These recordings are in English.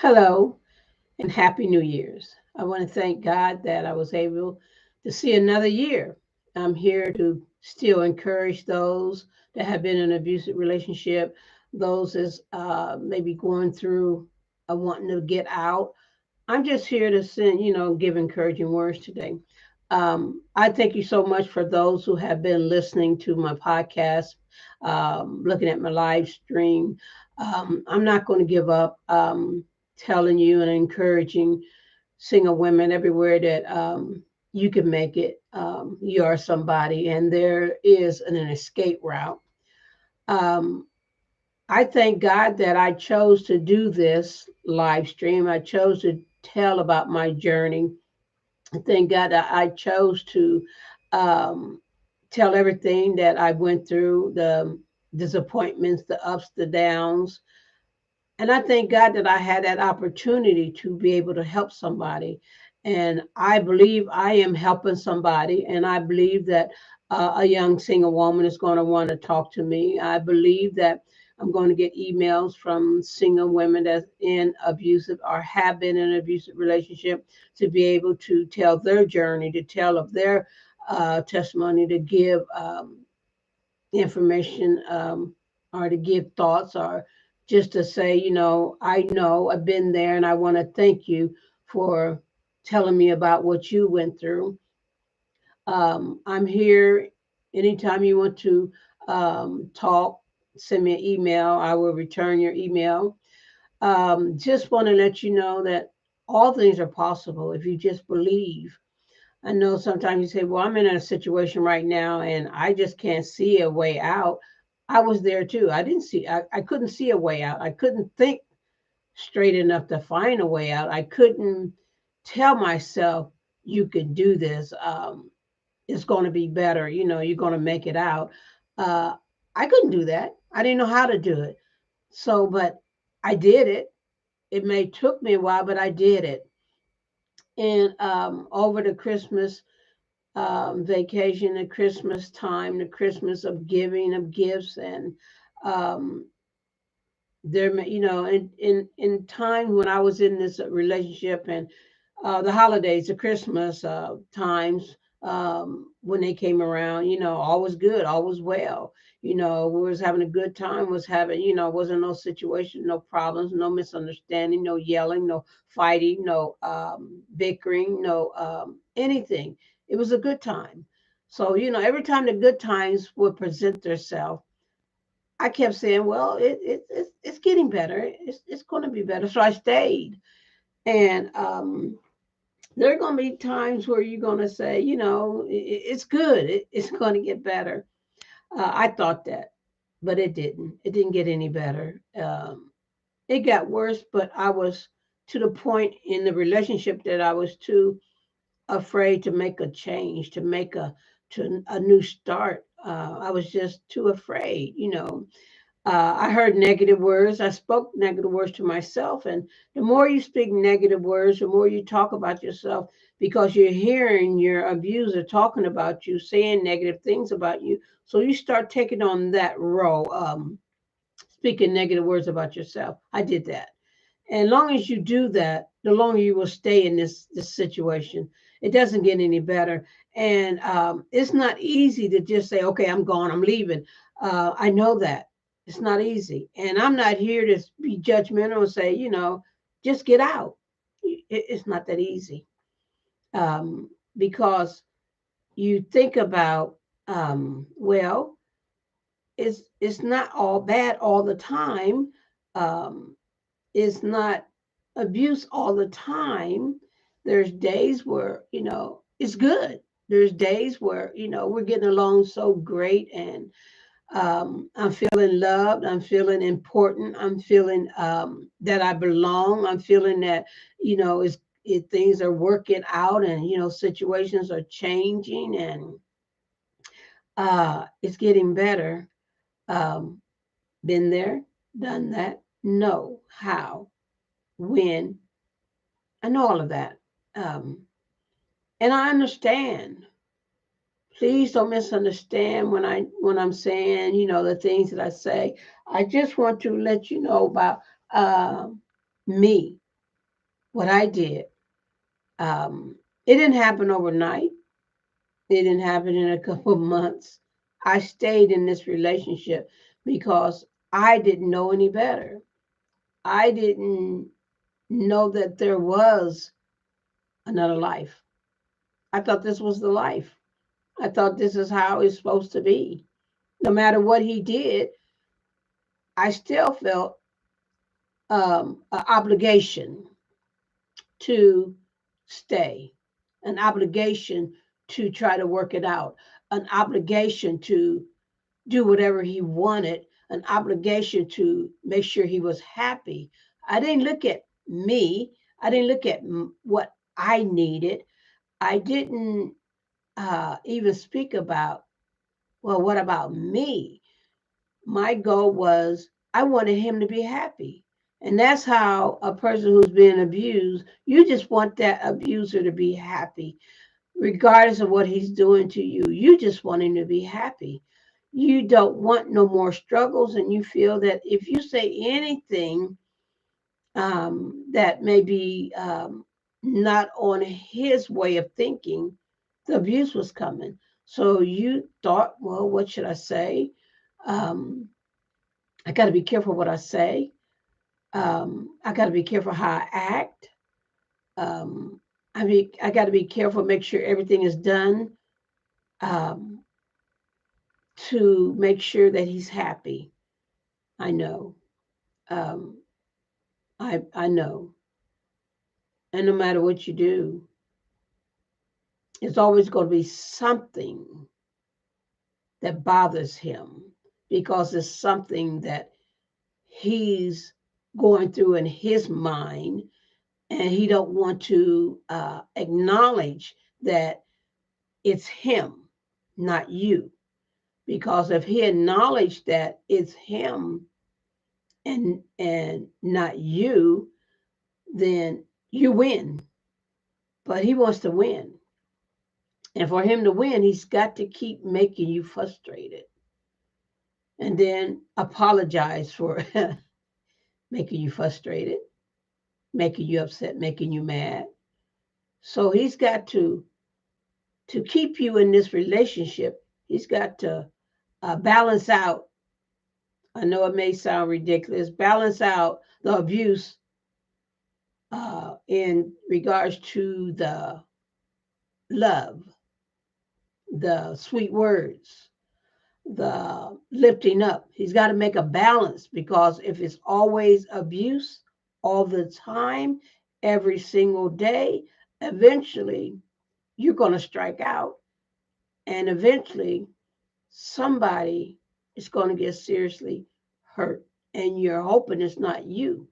Hello and Happy New Year's. I want to thank God that I was able to see another year. I'm here to still encourage those that have been in an abusive relationship, those that's maybe going through wanting to get out. I'm just here to send, give encouraging words today. I thank you so much for those who have been listening to my podcast, looking at my live stream. I'm not going to give up telling you and encouraging single women everywhere that you can make it. You are somebody, and there is an escape route. Um, I thank God that I chose to do this live stream. I chose to tell about my journey. I thank God that I chose to um, tell everything that I went through, the disappointments, the ups, the downs. And I thank God that I had that opportunity to be able to help somebody. And I believe I am helping somebody. And I believe that a young single woman is going to want to talk to me. I believe that I'm going to get emails from single women that's in abusive or have been in an abusive relationship to be able to tell their journey, to tell of their testimony, to give information or to give thoughts or just to say, I know I've been there and I want to thank you for telling me about what you went through. I'm here anytime you want to talk, send me an email. I will return your email. Just want to let you know that all things are possible if you just believe. I know sometimes you say, well, I'm in a situation right now and I just can't see a way out. I was there too. I couldn't see a way out. I couldn't think straight enough to find a way out. I couldn't tell myself, you can do this. It's going to be better. You're going to make it out. Uh, I couldn't do that. I didn't know how to do it. So, but I did it. It may took me a while, but I did it. And over the Christmas vacation, the Christmas time, the Christmas of giving of gifts, and um, in time when I was in this relationship and the holidays, the Christmas times when they came around, all was good, all was well. We was having a good time, was having, wasn't no situation, no problems, no misunderstanding, no yelling, no fighting, no bickering, no anything. It was a good time. So, every time the good times would present themselves, I kept saying, well, it's getting better. It's going to be better. So I stayed. And there are going to be times where you're going to say, it's good. It's going to get better. I thought that, but it didn't. It didn't get any better. It got worse, but I was to the point in the relationship that I was too afraid to make a change, to a new start. I was just too afraid. I heard negative words. I spoke negative words to myself. And the more you speak negative words, the more you talk about yourself because you're hearing your abuser talking about you, saying negative things about you. So you start taking on that role, speaking negative words about yourself. I did that. And long as you do that, the longer you will stay in this situation. It doesn't get any better. And it's not easy to just say, okay, I'm gone, I'm leaving. I know that. It's not easy. And I'm not here to be judgmental and say, just get out. It's not that easy. Because you think about, well, it's not all bad all the time. Um, it's not abuse all the time. There's days where, it's good. There's days where, we're getting along so great and I'm feeling loved. I'm feeling important. I'm feeling that I belong. I'm feeling that, things are working out and, situations are changing and it's getting better. Um, been there, done that, know how, when, I know all of that. Um, and I understand. Please don't misunderstand when I'm saying, the things that I say. I just want to let you know about uh, me. what I did. It didn't happen overnight. It didn't happen in a couple of months. I stayed in this relationship because I didn't know any better. I didn't know that there was another life. I thought this was the life. I thought this is how it's supposed to be. No matter what he did, I still felt an obligation to stay, an obligation to try to work it out, an obligation to do whatever he wanted, an obligation to make sure he was happy. I didn't look at me. I didn't look at what I needed. I didn't even speak about, well, what about me? My goal was I wanted him to be happy. And that's how a person who's being abused, you just want that abuser to be happy, regardless of what he's doing to you. You just want him to be happy. You don't want no more struggles, and you feel that if you say anything that may be not on his way of thinking, the abuse was coming. So you thought, well, what should I say? Um, I got to be careful what I say. I got to be careful how I act. Um, I got to be careful, make sure everything is done um, to make sure that he's happy. I know. Um, I know. And no matter what you do, it's always going to be something that bothers him because it's something that he's going through in his mind, and he don't want to acknowledge that it's him, not you. Because if he acknowledged that it's him and not you, then you win. But he wants to win. And for him to win, he's got to keep making you frustrated and then apologize for making you frustrated, making you upset, making you mad. So he's got to keep you in this relationship. He's got to balance out. I know it may sound ridiculous. Balance out the abuse in regards to the love, the sweet words, the lifting up. He's got to make a balance because if it's always abuse all the time, every single day, eventually you're going to strike out. And eventually somebody is going to get seriously hurt. And you're hoping it's not you.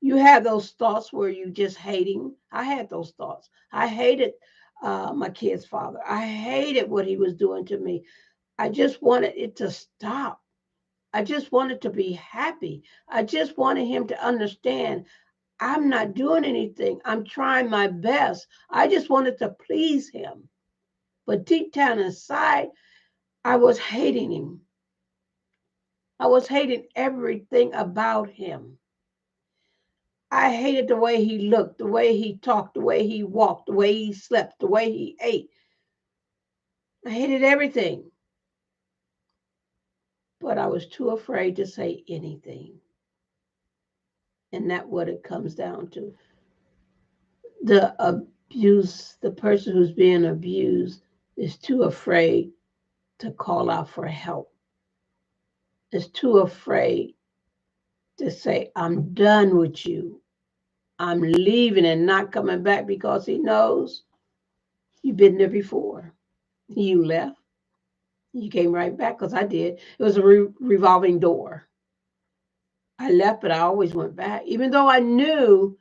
You have those thoughts where you just hating. I had those thoughts. I hated my kid's father. I hated what he was doing to me. I just wanted it to stop. I just wanted to be happy. I just wanted him to understand I'm not doing anything. I'm trying my best. I just wanted to please him. But deep down inside, I was hating him. I was hating everything about him. I hated the way he looked, the way he talked, the way he walked, the way he slept, the way he ate. I hated everything. But I was too afraid to say anything. And that's what it comes down to. The abuse, the person who's being abused is too afraid to call out for help, is too afraid to say, I'm done with you. I'm leaving and not coming back because he knows you've been there before. You left. You came right back because I did. It was a revolving door. I left, but I always went back, even though I knew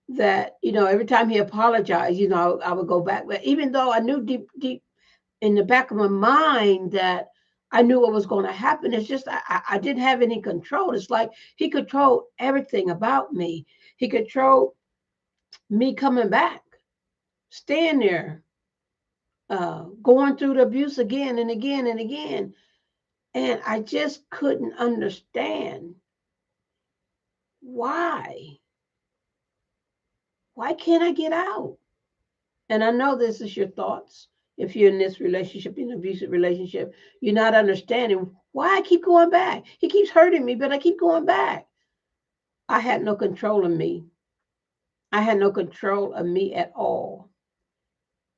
that, every time he apologized, I would go back. But even though I knew deep, deep in the back of my mind that I knew what was going to happen, it's just I didn't have any control. It's like he controlled everything about me. He controlled me coming back, staying there, going through the abuse again and again and again. And I just couldn't understand why. Why can't I get out? And I know this is your thoughts. If you're in this relationship, in an abusive relationship, you're not understanding why I keep going back. He keeps hurting me, but I keep going back. I had no control of me. I had no control of me at all.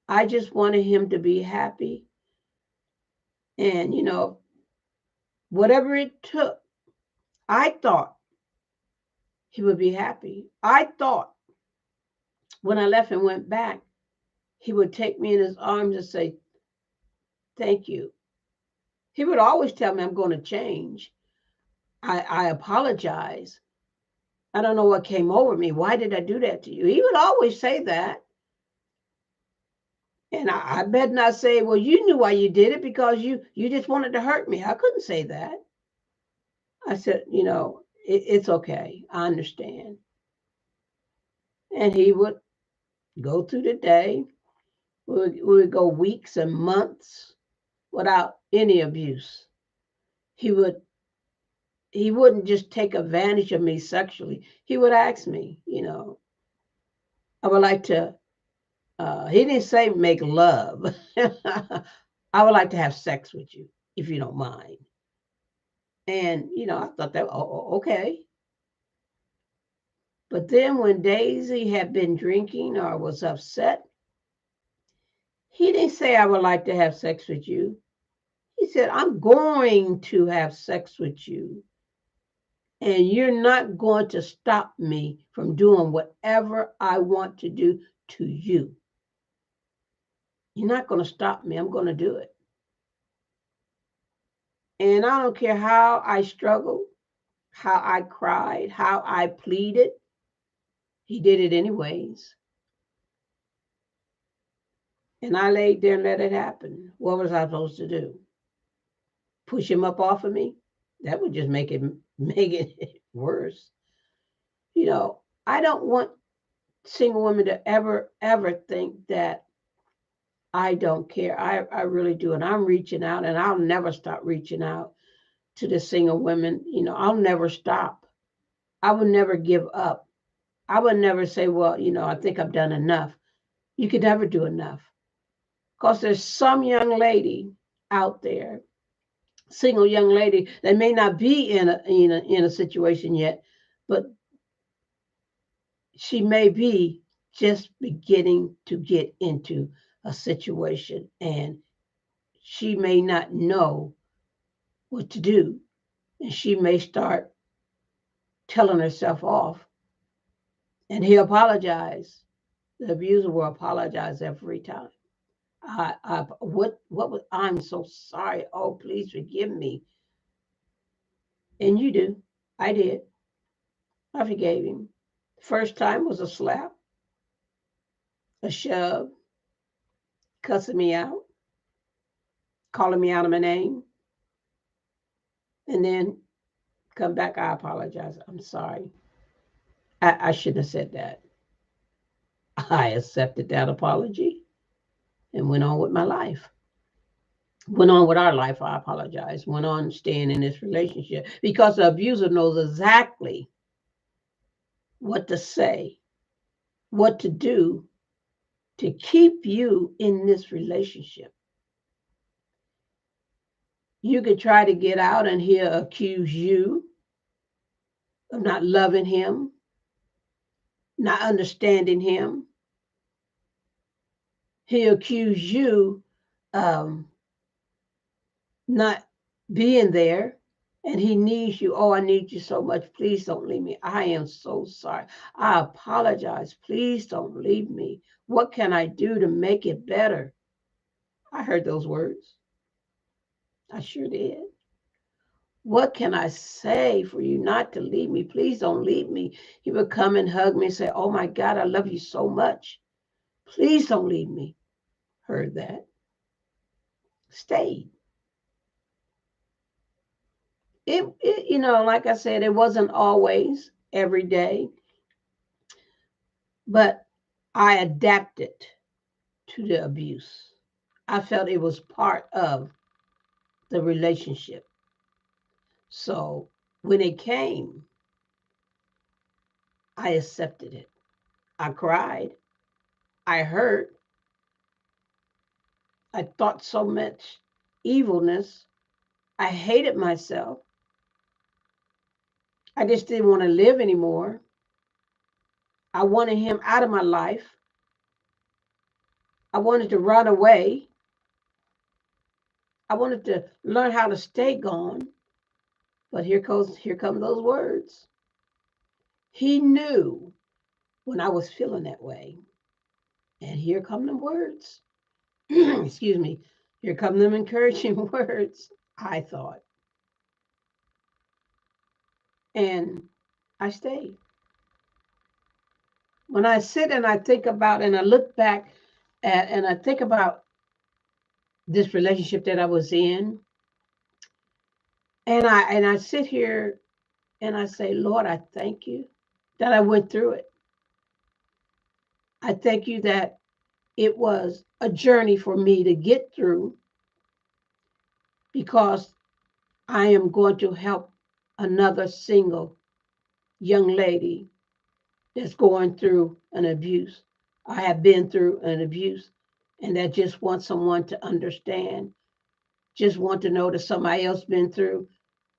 I just wanted him to be happy. And, whatever it took, I thought he would be happy. I thought when I left and went back, he would take me in his arms and say, thank you. He would always tell me I'm going to change. I apologize. I don't know what came over me. Why did I do that to you? He would always say that. And I bet not say, well, you knew why you did it because you just wanted to hurt me. I couldn't say that. I said, it's okay. I understand. And he would go through the day. We would go weeks and months without any abuse. He wouldn't just take advantage of me sexually. He would ask me, I would like to, he didn't say make love. I would like to have sex with you, if you don't mind. And, I thought that, okay. But then when Daisy had been drinking or was upset, he didn't say, I would like to have sex with you. He said, I'm going to have sex with you. And you're not going to stop me from doing whatever I want to do to you. You're not going to stop me. I'm going to do it. And I don't care how I struggled, how I cried, how I pleaded. He did it anyways. And I laid there and let it happen. What was I supposed to do? Push him up off of me? That would just make it worse. I don't want single women to ever think that I don't care. I really do. And I'm reaching out, and I'll never stop reaching out to the single women. I'll never stop. I will never give up. I would never say, well, I think I've done enough. You can never do enough. Because there's some young lady out there, single young lady, that may not be in a situation yet, but she may be just beginning to get into a situation, and she may not know what to do. And she may start telling herself off. And he apologized. The abuser will apologize every time. I'm so sorry. Oh, please forgive me. And you do. I did. I forgave him. First time was a slap, a shove, cussing me out, calling me out of my name. And then come back, I apologize. I'm sorry. I shouldn't have said that. I accepted that apology and went on with my life. Went on with our life. I apologize. Went on staying in this relationship because the abuser knows exactly what to say, what to do to keep you in this relationship. You could try to get out and he'll accuse you of not loving him, not understanding him. He'll accuse you not being there, and he needs you. Oh, I need you so much. Please don't leave me. I am so sorry. I apologize. Please don't leave me. What can I do to make it better? I heard those words. I sure did. What can I say for you not to leave me? Please don't leave me. He would come and hug me and say, oh my God, I love you so much. Please don't leave me. Heard that. Stayed. It, like I said, it wasn't always every day, but I adapted to the abuse. I felt it was part of the relationship. So when it came, I accepted it. I cried. I hurt. I thought so much evilness. I hated myself. I just didn't want to live anymore. I wanted him out of my life. I wanted to run away. I wanted to learn how to stay gone. But here come those words. He knew when I was feeling that way. And here come the words. Excuse me. Here come them encouraging words, I thought. And I stayed. When I sit and I think about and I look back and I think about this relationship that I was in, and I sit here and I say, Lord, I thank you that I went through it. I thank you that it was a journey for me to get through because I am going to help another single young lady that's going through an abuse. I have been through an abuse and that just want someone to understand, just want to know that somebody else been through.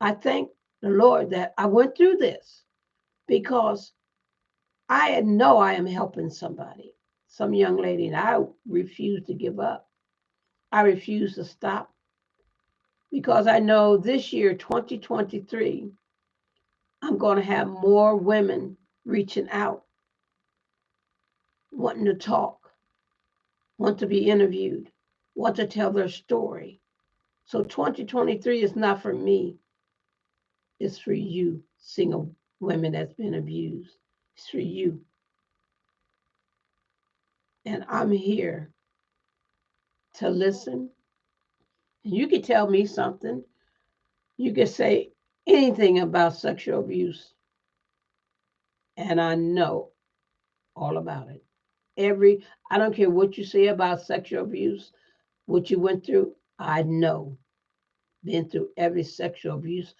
I thank the Lord that I went through this because I know I am helping somebody, some young lady, and I refuse to give up. I refuse to stop because I know this year, 2023, I'm going to have more women reaching out, wanting to talk, want to be interviewed, want to tell their story. So 2023 is not for me. It's for you, single women that's been abused. It's for you. And I'm here to listen. And you can tell me something. You can say anything about sexual abuse. And I know all about it. I don't care what you say about sexual abuse, what you went through, I know. Been through every sexual abuse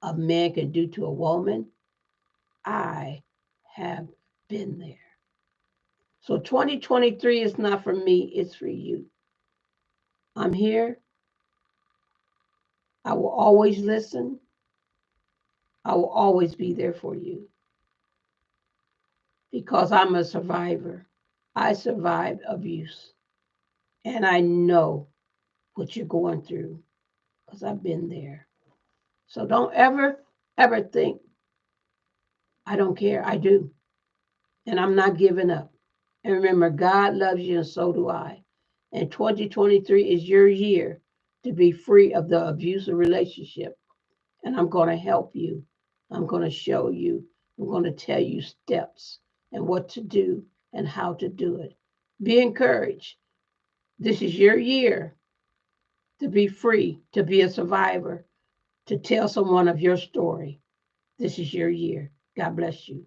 a man can do to a woman. I have been there. So 2023 is not for me, it's for you. I'm here. I will always listen. I will always be there for you because I'm a survivor. I survived abuse and I know what you're going through because I've been there. So don't ever think, I don't care. I do. And I'm not giving up. And remember, God loves you and so do I. And 2023 is your year to be free of the abusive relationship. And I'm going to help you. I'm going to show you. I'm going to tell you steps and what to do and how to do it. Be encouraged. This is your year to be free, to be a survivor, to tell someone of your story. This is your year. God bless you.